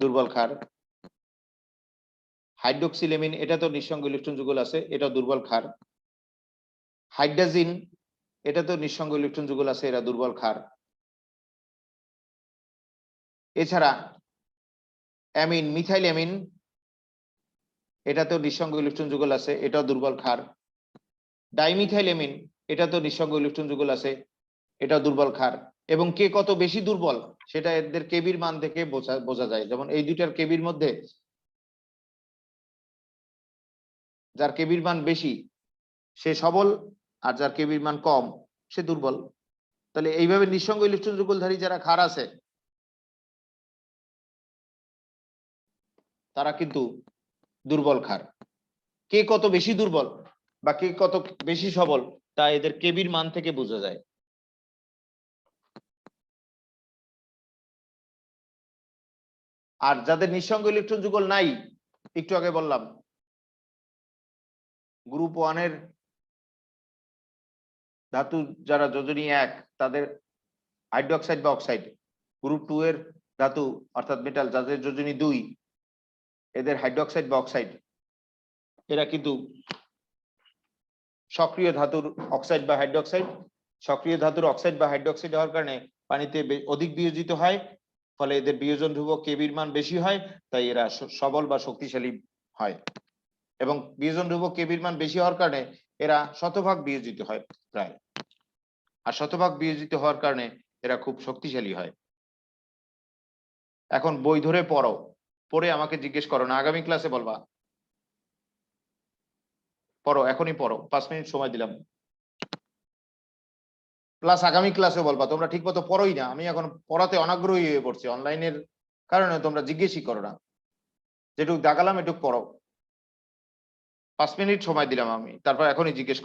দুর্বল ক্ষার, হাইড্রোক্সিলেমিন এটা তো নিঃসঙ্গ ইলেকট্রন যুগল আছে, এটা দুর্বল ক্ষার, হাইড্রাজিন এটা তো নিঃসঙ্গ ইলেকট্রন যুগল আছে, এরা দুর্বল ক্ষার। এছাড়া অ্যামিন মিথাইল অ্যামিন এটা তো নিঃসঙ্গ ইলেকট্রন যুগল আছে, এটাও দুর্বল ক্ষার। ডাইমিথাইল অ্যামিন এটা তো নিঃসঙ্গ ইলেকট্রন যুগল আছে, এটা দুর্বল ক্ষার। এবং কে কত বেশি দুর্বল সেটা এদের কেবির মান থেকে বোঝা যায়। যেমন এই দুইটার কেবির মধ্যে যার কেবির মান বেশি সে সবল, আর যার কেবির মান কম সে দুর্বল। তাহলে এইভাবে নিঃসঙ্গ ইলেকট্রন যুগলধারী যারা ক্ষার আছে তারা কিন্তু দুর্বল ক্ষার। কে কত বেশি দুর্বল বা কে কত বেশি সবল তা এদের কেবির মান থেকে বোঝা যায়। আর যাদের নিঃসঙ্গ ইলেকট্রন যুগল নাই, একটু আগে বললাম গ্রুপ 1 এর ধাতু যারা যোজনী 1 তাদের হাইড্রোক্সাইড বা অক্সাইড, গ্রুপ 2 এর ধাতু অর্থাৎ মেটাল যাদের যোজনী 2 এদের হাইড্রোক্সাইড বা অক্সাইড, এরা কিন্তু সক্রিয় ধাতুর অক্সাইড বা হাইড্রোক্সাইড। সক্রিয় ধাতুর অক্সাইড বা হাইড্রোক্সাইড হওয়ার কারণে পানিতে অধিক বিয়োজিত হয়, ফলে এদের বিয়োজন ধ্রুবক কেবির মান বেশি হয়, তাই এরা সবল বা শক্তিশালী হয়। এবং বিয়োজন ধ্রুবক কেবির মান বেশি হওয়ার কারণে এরা শতভাগ বিয়োজিত হয় প্রায়, আর শতভাগ বিয়োজিত হওয়ার কারণে এরা খুব শক্তিশালী হয়। এখন বই ধরে পড়ো, পড়ে আমাকে জিজ্ঞেস করো না, আগামী ক্লাসে বলবা। পড়ো, এখনই পড়ো, 5 মিনিট সময় দিলাম। প্লাস আগামী ক্লাসে বলবা, তোমরা ঠিক মতো পড়োই না। আমি এখন পড়াতে অনাগ্রহী হয়ে পড়ছি, অনলাইনের কারণে তোমরা জিজ্ঞেসই করো না। যেটুকু দাগালাম এটুকু পড়ো। 5 মিনিট সময় দিলাম আমি, তারপর এখনই জিজ্ঞেস